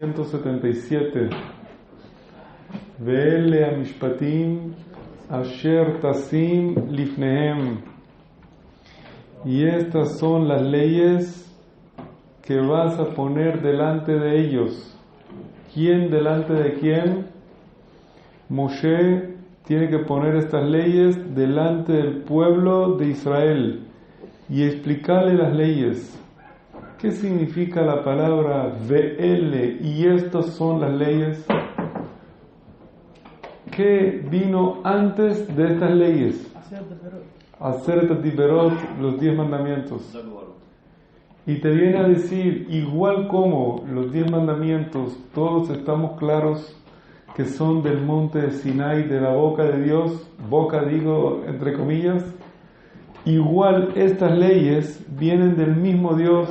177. Ve'ele amishpatim asher tasim lifnehem. Y estas son las leyes que vas a poner delante de ellos. ¿Quién delante de quién? Moshe tiene que poner estas leyes delante del pueblo de Israel y explicarle las leyes. ¿Qué significa la palabra ve'ele? Y estas son las leyes. ¿Qué vino antes de estas leyes? Aseret Hadiberot, los 10 mandamientos. Y te viene a decir, igual como los 10 mandamientos, todos estamos claros que son del monte de Sinai, de la boca de Dios, boca digo entre comillas, igual estas leyes vienen del mismo Dios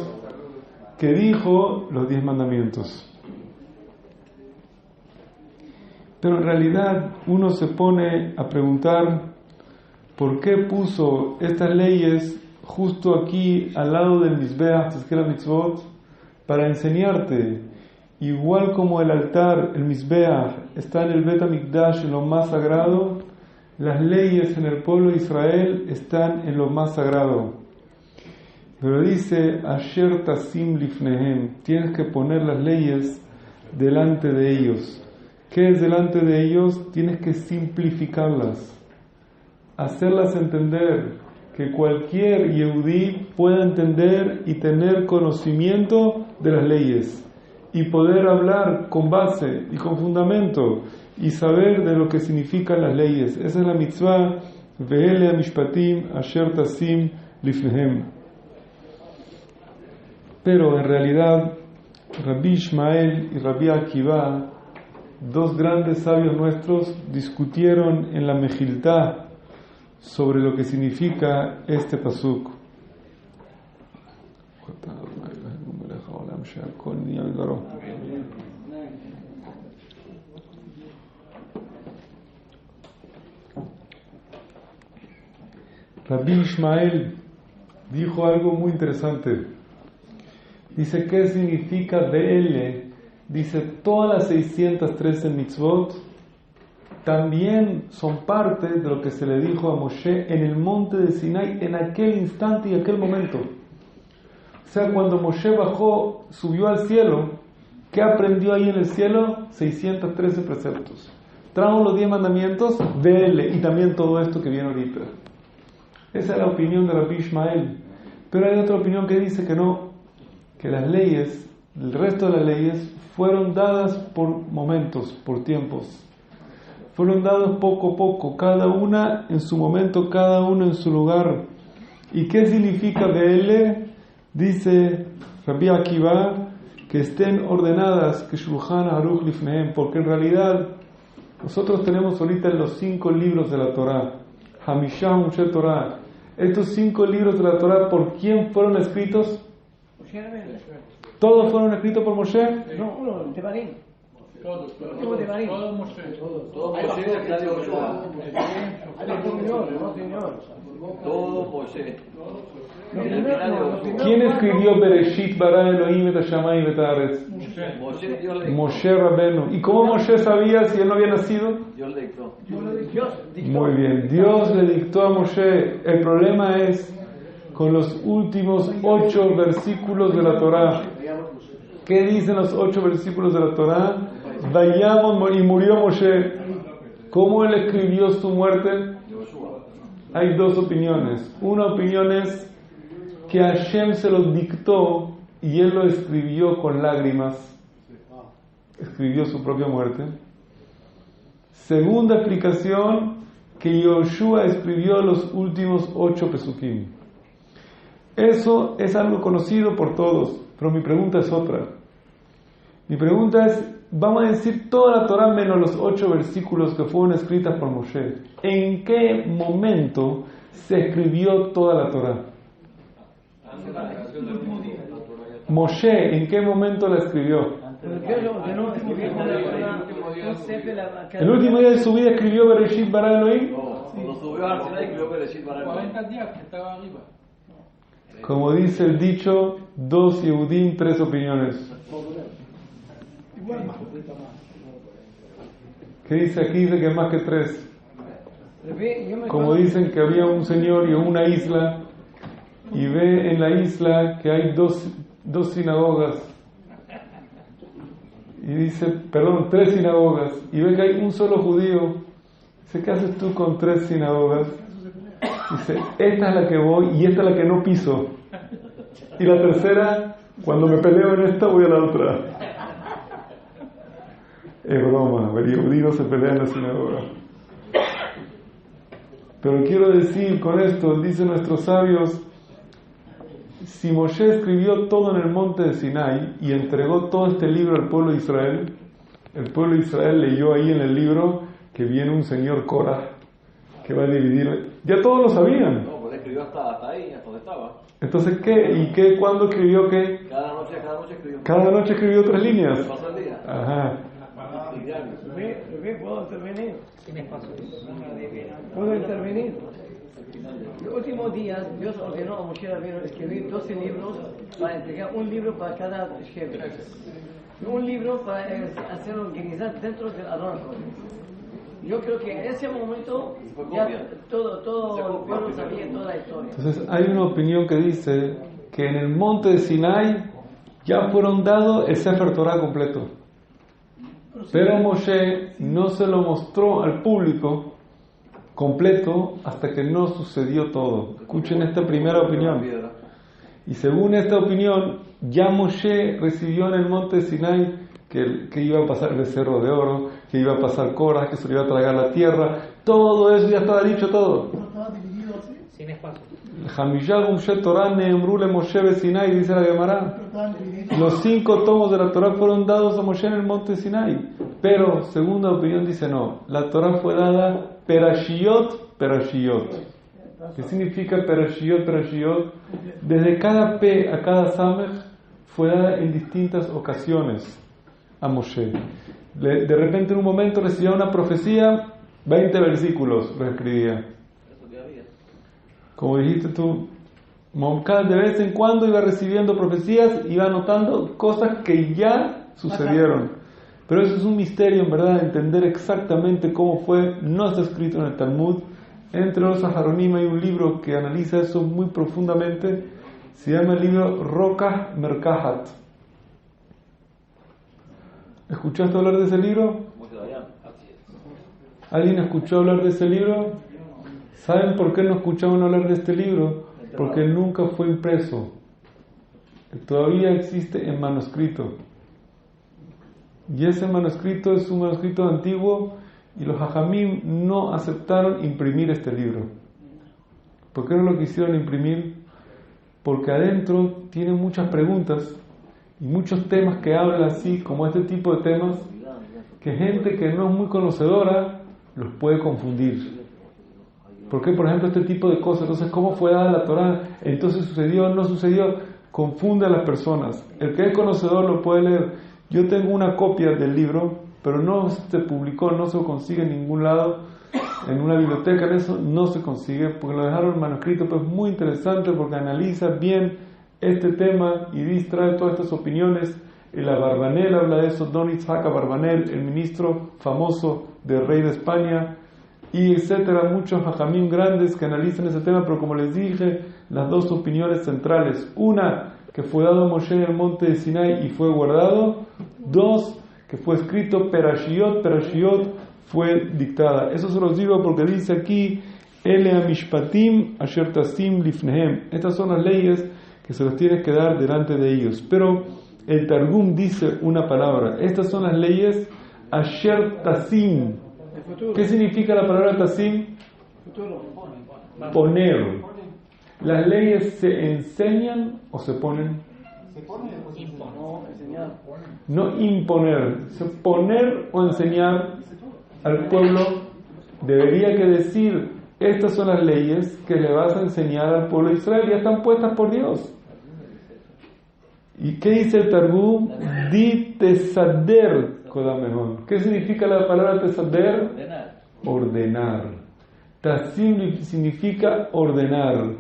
que dijo los 10 mandamientos. Pero en realidad uno se pone a preguntar por qué puso estas leyes justo aquí al lado del Mizbeach, Tezkera Mitzvot, para enseñarte, igual como el altar, el Mizbeach, está en el Bet HaMikdash, en lo más sagrado, las leyes en el pueblo de Israel están en lo más sagrado. Pero dice, Asher Tasim Lifnehem, tienes que poner las leyes delante de ellos. ¿Qué es delante de ellos? Tienes que simplificarlas, hacerlas entender, que cualquier Yehudí pueda entender y tener conocimiento de las leyes y poder hablar con base y con fundamento y saber de lo que significan las leyes. Esa es la mitzvah ve'ele amishpatim asher tasim lifnehem. Pero en realidad Rabbi Ishmael y Rabbi Akiva, dos grandes sabios nuestros, discutieron en la Mejiltá sobre lo que significa este pasuk. Rabbi Ishmael dijo algo muy interesante. Dice, ¿qué significa ve'ele? Dice, todas las 613 mitzvot también son parte de lo que se le dijo a Moshe en el monte de Sinai en aquel instante y aquel momento. O sea, cuando Moshe bajó, subió al cielo, ¿qué aprendió ahí en el cielo? 613 preceptos. Trajo los 10 mandamientos, vele, y también todo esto que viene ahorita. Esa es la opinión de Rabbi Ishmael. Pero hay otra opinión que dice que no, que las leyes, el resto de las leyes, fueron dadas por momentos, por tiempos. Fueron dados poco a poco, cada una en su momento, cada uno en su lugar. ¿Y qué significa ve'ele? Dice Rabbi Akiva, que estén ordenadas, que Shulchan Aruch Lifnehem, porque en realidad nosotros tenemos ahorita los 5 libros de la Torah, Hamishah Moshe Torah. Estos 5 libros de la Torah, ¿por quién fueron escritos? ¿Todos fueron escritos por Moshe? No, uno, Devarim. Todos Moshe. Todo Moshe. ¿Quién escribió Bereshit bara Elohim et hashamayim et haaretz? Moshe Rabbeinu. ¿Y cómo Moshe sabía si él no había nacido? Dios le dictó. Muy bien, Dios le dictó a Moshe. El problema es con los últimos 8 versículos de la Torah. ¿Qué dicen los 8 versículos de la Torah? Vayamos y murió Moshe. ¿Cómo él escribió su muerte? Hay 2 opiniones. Una opinión es que Hashem se lo dictó y él lo escribió con lágrimas. Escribió su propia muerte. Segunda explicación, que Yoshua escribió los últimos 8 pesukim. Eso es algo conocido por todos, pero mi pregunta es otra. Mi pregunta es, vamos a decir toda la Torah menos los 8 versículos que fueron escritas por Moshe. ¿En qué momento se escribió toda la Torah? Moshe, ¿en qué momento la escribió? ¿El último día de su vida escribió Bereshit bara Elohim? Cuando subió al Sinai escribió Bereshit bara Elohim. 40 días que estaba arriba. Como dice el dicho, 2 Yehudim, 3 opiniones. ¿Qué dice aquí? Dice que más que 3. Como dicen que había un señor y una isla, y ve en la isla que hay dos sinagogas, y dice, perdón, 3 sinagogas, y ve que hay un solo judío. Dice, ¿qué haces tú con 3 sinagogas? Dice, esta es la que voy y esta es la que no piso, y la tercera, cuando me peleo en esta voy a la otra. Es broma, el judío no se pelea en la sinagoga. Pero quiero decir con esto, dicen nuestros sabios, si Moshe escribió todo en el monte de Sinai y entregó todo este libro al pueblo de Israel, el pueblo de Israel leyó ahí en el libro que viene un señor Korah que va a dividir. Ya todos lo sabían. No, pues escribió hasta ahí, hasta donde estaba. Entonces, ¿qué? ¿Y qué? ¿Cuándo escribió qué? Cada noche escribió. Cada noche escribió 3 líneas. Pasó el día. Ajá. ¿Puedo intervenir? ¿Puedo intervenir? En los últimos días, Dios ordenó a Moshe Rabbeinu escribir 12 libros para entregar un libro para cada jefe. Un libro para hacerlo organizar dentro del Aarón. Yo creo que en ese momento ya todo el pueblo sabía toda la historia. Entonces hay una opinión que dice que en el monte de Sinai ya fueron dados el Sefer Torah completo. Pero Moshe no se lo mostró al público completo hasta que no sucedió todo. Escuchen esta primera opinión. Y según esta opinión, ya Moshe recibió en el monte de Sinai que iba a pasar el becerro de oro, que iba a pasar Korah, que se le iba a tragar la tierra. Todo eso ya estaba dicho, todo. Sin espacio. Dice la Gemara. Los 5 tomos de la Torah fueron dados a Moshe en el monte Sinai. Pero, segunda opinión, dice no. La Torah fue dada perashiyot. ¿Qué significa perashiyot? Desde cada P a cada Samech fue dada en distintas ocasiones a Moshe. De repente en un momento recibía una profecía, 20 versículos lo escribía. Como dijiste tú, de vez en cuando iba recibiendo profecías, iba anotando cosas que ya sucedieron. Pero eso es un misterio, en verdad, entender exactamente cómo fue. No está escrito en el Talmud. Entre los Aharonim hay un libro que analiza eso muy profundamente. Se llama el libro Rokah Merkahat. ¿Escuchaste hablar de ese libro? ¿Alguien escuchó hablar de ese libro? ¿Saben por qué no escuchaban hablar de este libro? Porque nunca fue impreso. Todavía existe en manuscrito. Y ese manuscrito es un manuscrito antiguo y los hajamim no aceptaron imprimir este libro. ¿Por qué no lo quisieron imprimir? Porque adentro tiene muchas preguntas y muchos temas que hablan así, como este tipo de temas, que gente que no es muy conocedora los puede confundir. ¿Por qué, por ejemplo, este tipo de cosas? Entonces, ¿cómo fue dada la Torah? Entonces, ¿sucedió o no sucedió? Confunde a las personas. El que es conocedor lo puede leer. Yo tengo una copia del libro, pero no se publicó, no se consigue en ningún lado. En una biblioteca, en eso no se consigue, porque lo dejaron en manuscrito, pero es muy interesante porque analiza bien este tema y distrae todas estas opiniones. El Abarbanel habla de eso, Don Itzhak Abarbanel, el ministro famoso del rey de España, y etcétera, muchos hajamim grandes que analizan ese tema, pero como les dije, las dos opiniones centrales: una, que fue dado a Moshe en el monte de Sinai y fue guardado; dos, que fue escrito perashiyot fue dictada. Eso se los digo porque dice aquí Ele amishpatim asher tasim lifnehem. Estas son las leyes que se los tienes que dar delante de ellos. Pero el Targum dice una palabra. Estas son las leyes asher tasim. ¿Qué significa la palabra tasim? Poner. ¿Las leyes se enseñan o se ponen? No imponer. Poner o enseñar al pueblo. Debería que decir: estas son las leyes que le vas a enseñar al pueblo de Israel, ya están puestas por Dios. ¿Y qué dice el Targum? Di tesader kodamehon. ¿Qué significa la palabra tesader? Ordenar. Tasim significa ordenar.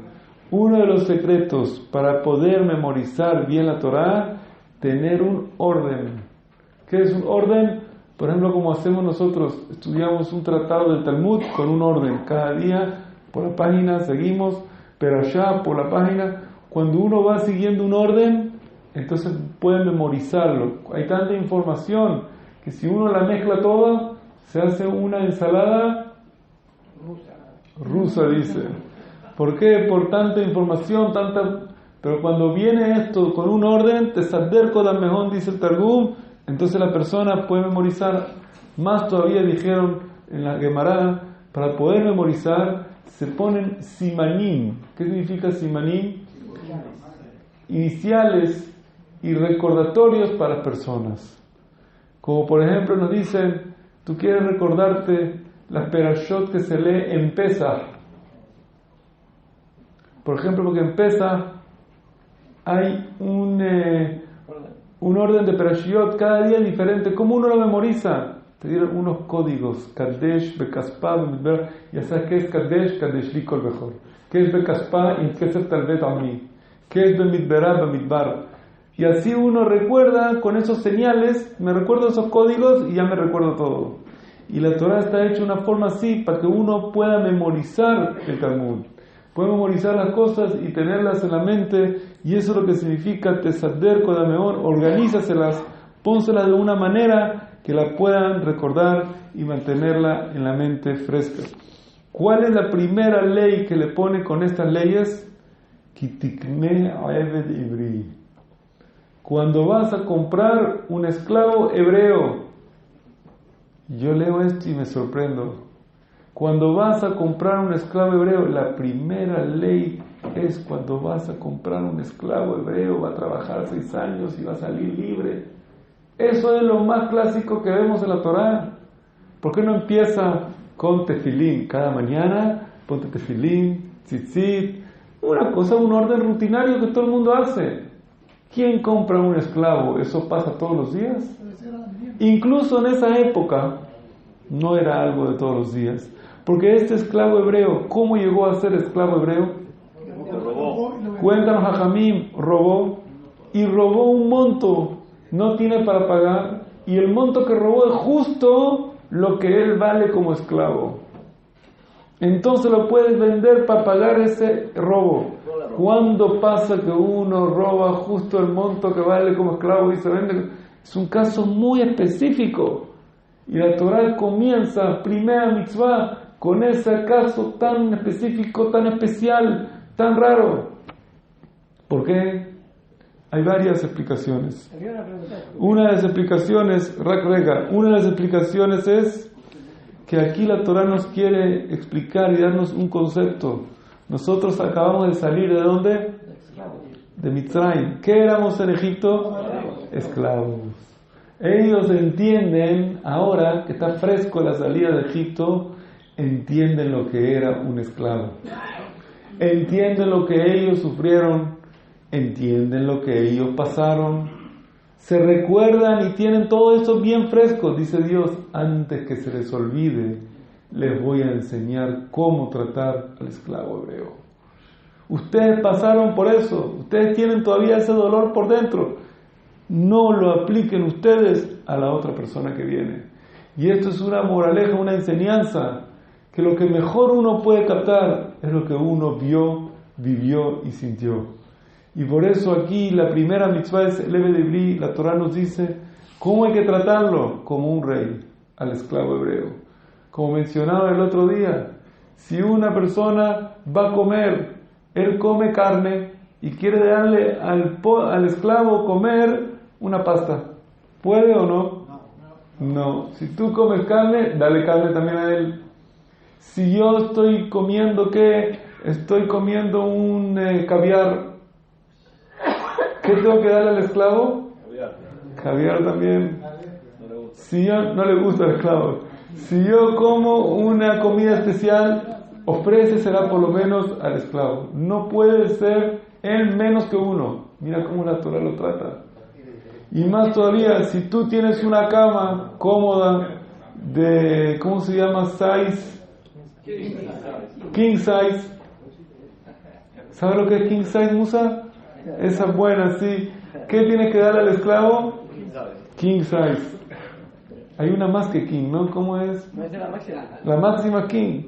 Uno de los secretos para poder memorizar bien la Torah, tener un orden. ¿Qué es un orden? Por ejemplo, como hacemos nosotros, estudiamos un tratado del Talmud con un orden. Cada día por la página seguimos, pero allá por la página, cuando uno va siguiendo un orden, entonces puede memorizarlo. Hay tanta información que si uno la mezcla toda, se hace una ensalada rusa, dice. ¿Por qué? Por tanta información, pero cuando viene esto con un orden, te saderco da mejor, dice el Targum, entonces la persona puede memorizar. Más todavía dijeron en la Gemara, para poder memorizar se ponen simanim. ¿Qué significa simanim? Iniciales y recordatorios para las personas. Como por ejemplo nos dicen, tú quieres recordarte las perashot que se lee en Pesach. Por ejemplo, porque en Pesach hay un orden de perashot cada día diferente. ¿Cómo uno lo memoriza? Te dieron unos códigos. Kadesh, Bekaspah, Bamidbar. Ya sabes qué es Kadesh, Kadesh li kol bechor. ¿Qué es Bekaspah? Inkesef talvet ami. ¿Qué es Bamidbarah, Bamidbar? Y así uno recuerda con esos señales, me recuerdo esos códigos y ya me recuerdo todo. Y la Torah está hecha de una forma así para que uno pueda memorizar el Talmud. Puede memorizar las cosas y tenerlas en la mente, y eso es lo que significa Tesader Kodameón. Organízaselas, pónselas de una manera que la puedan recordar y mantenerla en la mente fresca. ¿Cuál es la primera ley que le pone con estas leyes? Kitikne Eved Ivri. Cuando vas a comprar un esclavo hebreo, yo leo esto y me sorprendo. Cuando vas a comprar un esclavo hebreo, la primera ley es cuando vas a comprar un esclavo hebreo, va a trabajar 6 años y va a salir libre. Eso es lo más clásico que vemos en la Torah. ¿Por qué no empieza con tefilín? Cada mañana ponte tefilín, tzitzit, una cosa, un orden rutinario que todo el mundo hace. ¿Quién compra un esclavo? ¿Eso pasa todos los días? Incluso en esa época no era algo de todos los días. Porque este esclavo hebreo, ¿cómo llegó a ser esclavo hebreo? Cuéntanos, Jajamim, robó un monto, no tiene para pagar, y el monto que robó es justo lo que él vale como esclavo. Entonces lo puedes vender para pagar ese robo. ¿Cuándo pasa que uno roba justo el monto que vale como esclavo y se vende? Es un caso muy específico. Y la Torah comienza, primera mitzvah, con ese caso tan específico, tan especial, tan raro. ¿Por qué? Hay varias explicaciones. Una de las explicaciones, una de las explicaciones es que aquí la Torah nos quiere explicar y darnos un concepto. Nosotros acabamos de salir ¿de dónde? De Mitzrayim. ¿Qué éramos en Egipto? Esclavos. Ellos entienden, ahora que está fresco la salida de Egipto, entienden lo que era un esclavo. Entienden lo que ellos sufrieron, entienden lo que ellos pasaron, se recuerdan y tienen todo eso bien fresco. Dice Dios, antes que se les olvide, les voy a enseñar cómo tratar al esclavo hebreo. Ustedes pasaron por eso, ustedes tienen todavía ese dolor por dentro. No lo apliquen ustedes a la otra persona que viene. Y esto es una moraleja, una enseñanza, que lo que mejor uno puede captar es lo que uno vio, vivió y sintió. Y por eso aquí la primera mitzvah es el Eved Ivri. La Torah nos dice cómo hay que tratarlo como un rey al esclavo hebreo. Como mencionaba el otro día, si una persona va a comer, él come carne y quiere darle al esclavo comer una pasta, ¿puede o no? No. Si tú comes carne, dale carne también a él. Si yo estoy comiendo, ¿qué? Estoy comiendo un caviar, ¿qué tengo que darle al esclavo? Caviar también. Si yo no le gusta al esclavo, si yo como una comida especial, ofrécesela por lo menos al esclavo. No puede ser él menos que uno. Mira cómo la Torah lo trata. Y más todavía, si tú tienes una cama cómoda de, ¿cómo se llama? King size. ¿Sabes lo que es king size, Musa? Esa buena, sí. ¿Qué tienes que dar al esclavo? King size. Hay una más que king, ¿no? ¿Cómo es? No es la máxima. La máxima king.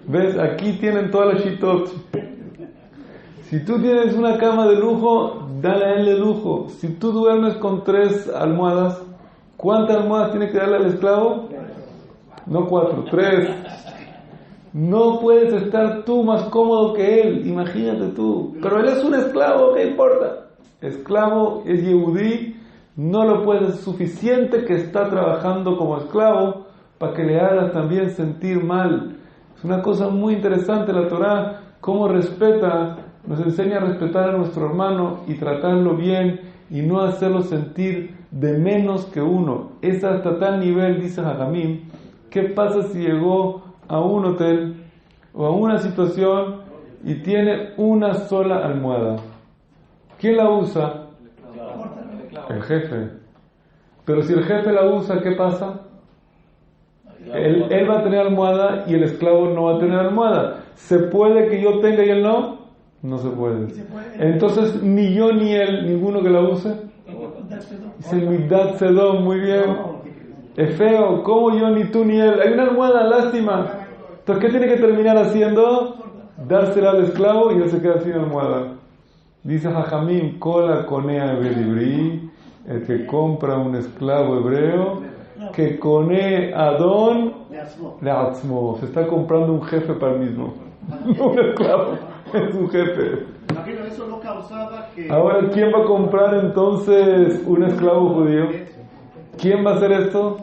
¿Ves? Aquí tienen todas las shitot. Si tú tienes una cama de lujo, dale a él de lujo. Si tú duermes con 3 almohadas, ¿cuántas almohadas tiene que darle al esclavo? No 4, 3. No puedes estar tú más cómodo que él, imagínate tú. Pero él es un esclavo, ¿qué importa? Esclavo es Yehudí, no lo puedes, es suficiente que está trabajando como esclavo para que le hagas también sentir mal. Es una cosa muy interesante la Torá, cómo respeta, nos enseña a respetar a nuestro hermano y tratarlo bien y no hacerlo sentir de menos que uno. Es hasta tal nivel, dice Jajamim, ¿qué pasa si llegó a un hotel o a una situación y tiene una sola almohada? ¿Quién la usa? El jefe. Pero si el jefe la usa, ¿qué pasa? Él va a tener almohada y el esclavo no va a tener almohada. ¿Se puede que yo tenga y él no? No se puede. Entonces, ni yo ni él, ninguno que la use. Es el Midat Sedom, muy bien. Es feo, como yo, ni tú, ni él. Hay una almohada, lástima. Entonces, ¿qué tiene que terminar haciendo? Dársela al esclavo y él se queda sin almohada. Dice Jajamim, Kola Konea Belibri, el que compra un esclavo hebreo, que Kone Adon Leatzmo. Se está comprando un jefe para el mismo. Un esclavo, es un jefe. Eso no causaba que... Ahora, ¿quién va a comprar entonces un esclavo judío? ¿Quién va a hacer esto?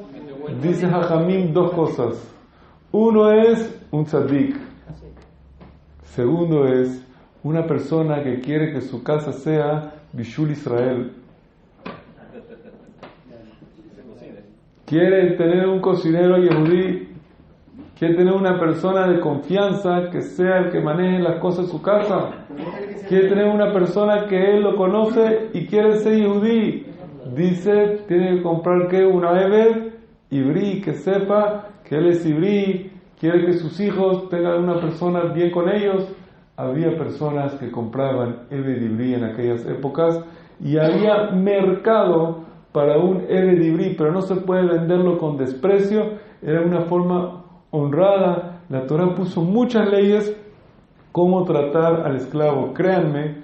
Dice Jajamim 2 cosas. Uno es un tzadik. Segundo es una persona que quiere que su casa sea Bishul Israel. Quiere tener un cocinero yehudí, quiere tener una persona de confianza que sea el que maneje las cosas de su casa. Quiere tener una persona que él lo conoce y quiere ser yehudí. Dice, tiene que comprar que una Ebed, Ibrí, que sepa que él es Ibrí, quiere que sus hijos tengan una persona bien con ellos. Había personas que compraban Ebed Ibrí en aquellas épocas y había mercado para un Ebed Ibrí, pero no se puede venderlo con desprecio, era una forma honrada. La Torah puso muchas leyes cómo tratar al esclavo. Créanme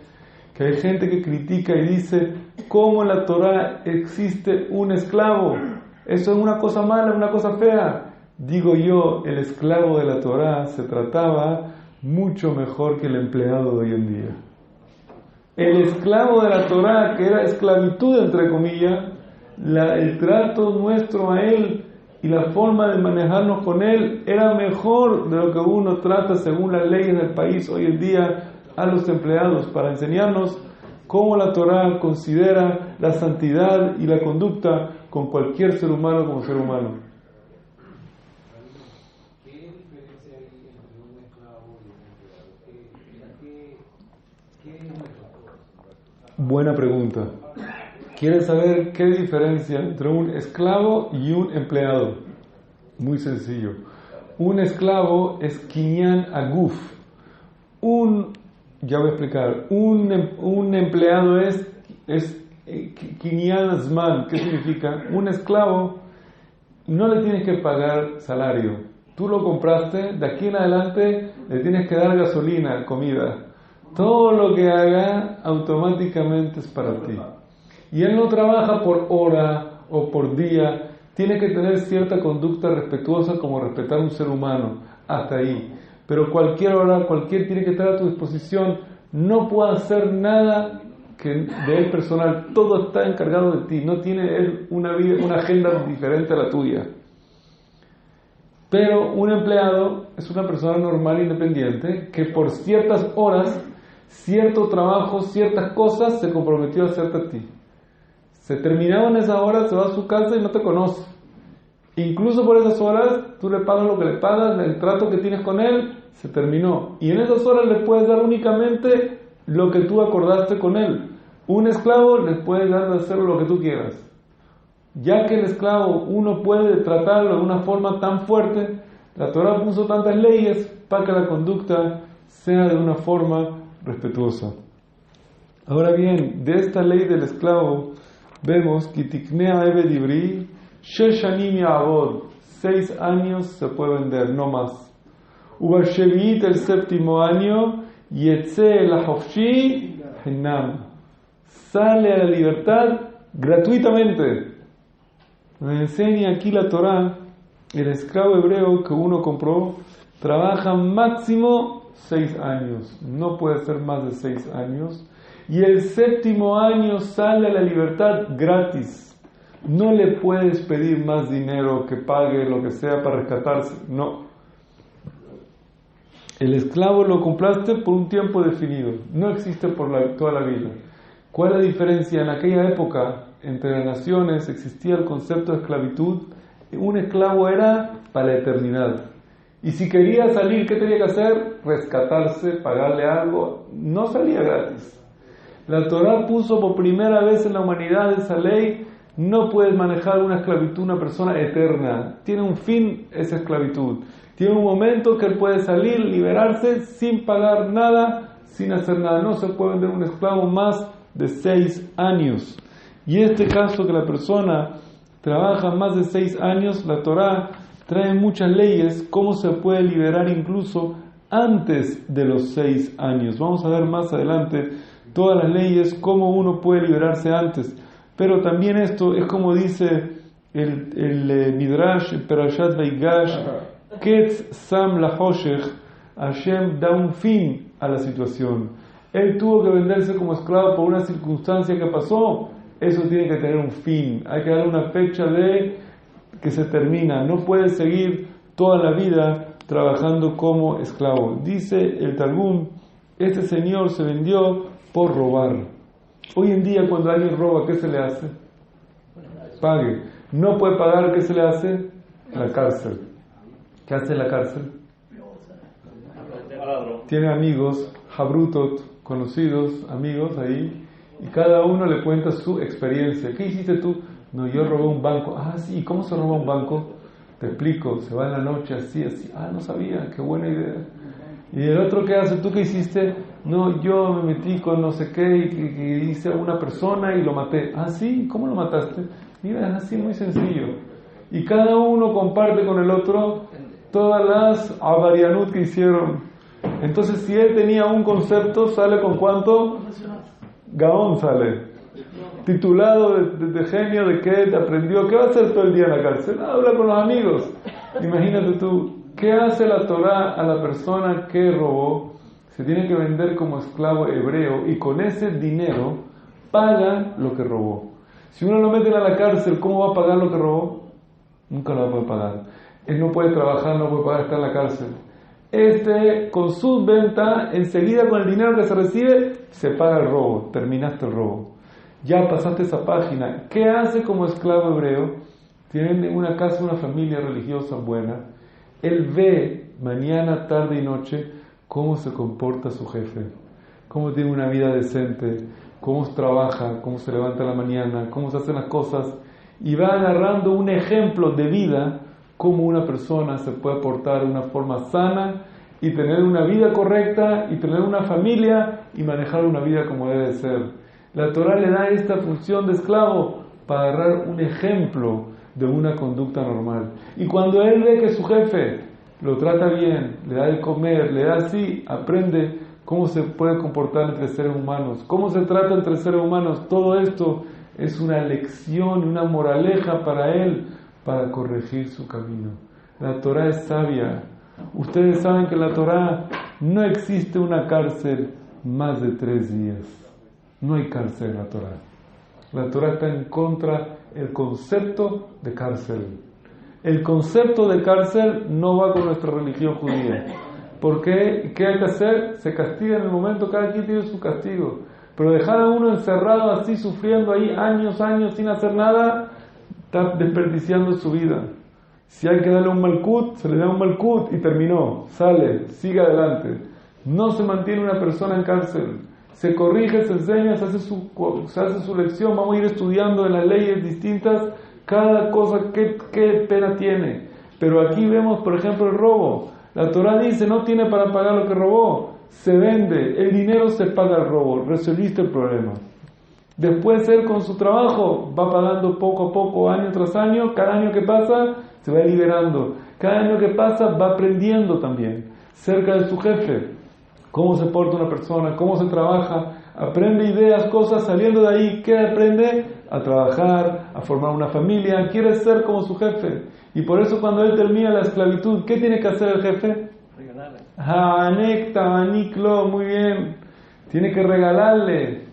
que hay gente que critica y dice, ¿cómo en la Torah existe un esclavo? Eso es una cosa mala, una cosa fea. Digo yo, el esclavo de la Torah se trataba mucho mejor que el empleado de hoy en día. El esclavo de la Torah, que era esclavitud entre comillas, el trato nuestro a él y la forma de manejarnos con él era mejor de lo que uno trata según las leyes del país hoy en día a los empleados, para enseñarnos cómo la Torah considera la santidad y la conducta con cualquier ser humano como ser humano. ¿Qué diferencia hay entre un esclavo y un empleado? ¿Qué es un esclavo? Buena pregunta. ¿Quieres saber qué diferencia entre un esclavo y un empleado? Muy sencillo. Un esclavo es Kinyan Aguf. Ya voy a explicar. Un empleado es Kinyan Zman. ¿Qué significa? Un esclavo no le tienes que pagar salario. Tú lo compraste, de aquí en adelante le tienes que dar gasolina, comida. Todo lo que haga automáticamente es para ti. Y él no trabaja por hora o por día, tiene que tener cierta conducta respetuosa como respetar a un ser humano, hasta ahí. Pero cualquier hora, tiene que estar a tu disposición, no puede hacer nada de él personal, todo está encargado de ti, no tiene él una agenda diferente a la tuya. Pero un empleado es una persona normal, independiente, que por ciertas horas, cierto trabajo, ciertas cosas, se comprometió a hacerte a ti. Se terminaban esas horas, se va a su casa y no te conoce. Incluso por esas horas, tú le pagas lo que le pagas, el trato que tienes con él, se terminó. Y en esas horas le puedes dar únicamente lo que tú acordaste con él. Un esclavo le puedes dar de hacer lo que tú quieras. Ya que el esclavo uno puede tratarlo de una forma tan fuerte, la Torah puso tantas leyes para que la conducta sea de una forma respetuosa. Ahora bien, de esta ley del esclavo vemos que Tiknea Ebed Ivri, Sheshanim Ya'abod, 6 años se puede vender, no más. Ubashevit, el 7º año, Yetze el Hofshi Hinam, sale a la libertad gratuitamente. Me enseña aquí la Torá, el esclavo hebreo que uno compró trabaja máximo 6 años, no puede ser más de 6 años, y el 7º año sale a la libertad gratis. No le puedes pedir más dinero, que pague lo que sea para rescatarse, no. El esclavo lo compraste por un tiempo definido, no existe por toda la vida. ¿Cuál es la diferencia? En aquella época, entre las naciones, existía el concepto de esclavitud. Un esclavo era para la eternidad. Y si quería salir, ¿qué tenía que hacer? Rescatarse, pagarle algo. No salía gratis. La Torá puso por primera vez en la humanidad esa ley. No puedes manejar una esclavitud, una persona eterna. Tiene un fin esa esclavitud. Tiene un momento que él puede salir, liberarse sin pagar nada, sin hacer nada. No se puede vender un esclavo más de 6 años. Y este caso que la persona trabaja más de 6 años, la Torá trae muchas leyes, cómo se puede liberar incluso antes de los 6 años. Vamos a ver más adelante todas las leyes, cómo uno puede liberarse antes. Pero también esto es como dice el Midrash, el Perashat Vaigash, Ketz Sam la Hoshech, Hashem da un fin a la situación. Él tuvo que venderse como esclavo por una circunstancia que pasó, eso tiene que tener un fin, hay que darle una fecha de que se termina, no puede seguir toda la vida trabajando como esclavo. Dice el Talmud, este señor se vendió por robar. Hoy en día cuando alguien roba, ¿qué se le hace? Pague. No puede pagar, ¿qué se le hace? La cárcel. ¿Qué hace la cárcel? Tiene amigos, Habrutot, conocidos, amigos ahí, y cada uno le cuenta su experiencia. ¿Qué hiciste tú? No, yo robé un banco. Ah, sí, ¿cómo se roba un banco? Te explico, se va en la noche así, así. Ah, no sabía, qué buena idea. Y el otro, ¿qué hace? ¿Tú qué hiciste? No, yo me metí con no sé qué y hice a una persona y lo maté. Ah, sí, ¿cómo lo mataste? Mira, es así muy sencillo. Y cada uno comparte con el otro todas las avarianut que hicieron. Entonces, si él tenía un concepto, ¿sale con cuánto? Gaón sale. Titulado de genio, de qué aprendió. ¿Qué va a hacer todo el día en la cárcel? Habla con los amigos. Imagínate tú, ¿qué hace la Torá a la persona que robó? Se tiene que vender como esclavo hebreo y con ese dinero paga lo que robó. Si uno lo meten a la cárcel, ¿cómo va a pagar lo que robó? Nunca lo va a poder pagar. Él no puede trabajar, no puede pagar, está en la cárcel. Con su venta, enseguida con el dinero que se recibe, se paga el robo, terminaste el robo. Ya pasaste esa página. ¿Qué hace como esclavo hebreo? Tiene una casa, una familia religiosa buena. Él ve mañana, tarde y noche cómo se comporta su jefe, cómo tiene una vida decente, cómo trabaja, cómo se levanta a la mañana, cómo se hacen las cosas, y va agarrando un ejemplo de vida, cómo una persona se puede portar de una forma sana y tener una vida correcta y tener una familia y manejar una vida como debe ser. La Torá le da esta función de esclavo para agarrar un ejemplo de una conducta normal. Y cuando él ve que su jefe lo trata bien, le da de comer, le da así, aprende cómo se puede comportar entre seres humanos, cómo se trata entre seres humanos. Todo esto es una lección, una moraleja para él, para corregir su camino. La Torá es sabia. Ustedes saben que en la Torá no existe una cárcel más de 3 días. No hay cárcel en la Torá. La Torá está en contra del concepto de cárcel. El concepto de cárcel no va con nuestra religión judía. Porque, ¿qué hay que hacer? Se castiga en el momento, cada quien tiene su castigo. Pero dejar a uno encerrado así, sufriendo ahí años, sin hacer nada, está desperdiciando su vida. Si hay que darle un malkut, se le da un malkut y terminó. Sale, sigue adelante. No se mantiene una persona en cárcel. Se corrige, se enseña, se hace su lección. Vamos a ir estudiando en las leyes distintas cada cosa, qué pena tiene. Pero aquí vemos, por ejemplo, el robo. La Torá dice, no tiene para pagar lo que robó. se vende, el dinero se paga el robo, resolviste el problema. Después él con su trabajo va pagando poco a poco, año tras año, cada año que pasa se va liberando, cada año que pasa va aprendiendo también, cerca de su jefe, cómo se porta una persona, cómo se trabaja, aprende ideas, cosas, saliendo de ahí, ¿qué aprende? A trabajar, a formar una familia, quiere ser como su jefe. Y por eso cuando él termina la esclavitud, ¿qué tiene que hacer el jefe? Hanek, muy bien. Tiene que regalarle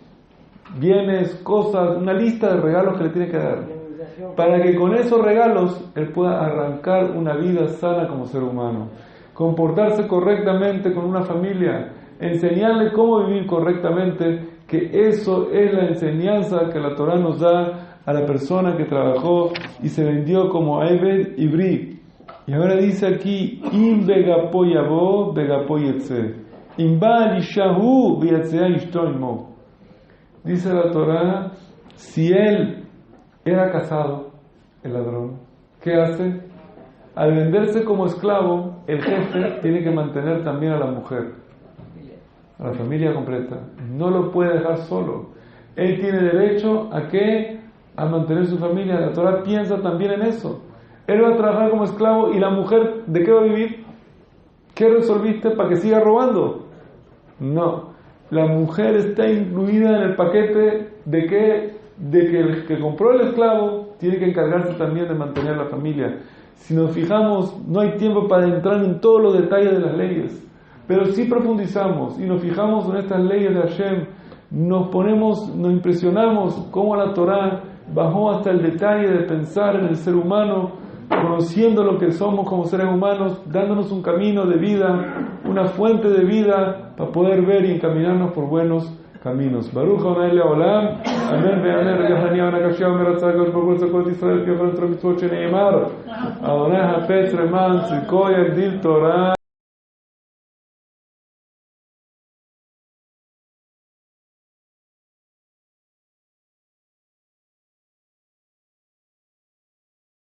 bienes, cosas, una lista de regalos que le tiene que dar. Para que con esos regalos él pueda arrancar una vida sana como ser humano. Comportarse correctamente con una familia. Enseñarle cómo vivir correctamente, que eso es la enseñanza que la Torah nos da a la persona que trabajó y se vendió como Eved Ibri. Y ahora dice aquí, Im begapoyabo begapoyetse, Im baal ishahu beyatzea ishto imo. Dice la Torah, si él era casado, el ladrón, ¿qué hace? Al venderse como esclavo, el jefe tiene que mantener también a la mujer, a la familia completa. No lo puede dejar solo. Él tiene derecho ¿a qué? A mantener su familia. La Torah piensa también en eso. Él va a trabajar como esclavo y la mujer, ¿de qué va a vivir? ¿Qué resolviste para que siga robando? No. La mujer está incluida en el paquete de que el que compró el esclavo tiene que encargarse también de mantener la familia. Si nos fijamos, no hay tiempo para entrar en todos los detalles de las leyes. Pero si profundizamos y nos fijamos en estas leyes de Hashem, nos impresionamos cómo la Torah bajó hasta el detalle de pensar en el ser humano, conociendo lo que somos como seres humanos, dándonos un camino de vida, una fuente de vida para poder ver y encaminarnos por buenos caminos. Baruch Adonai Leolam, Amén ve'amen, Regahani Anakashia, Meratzah, Gosh Baruch Zakot Israel, Piochon Mitzvot Sheneimar, Adonai Hapetz Reman, Tzikoy Agdil Torah.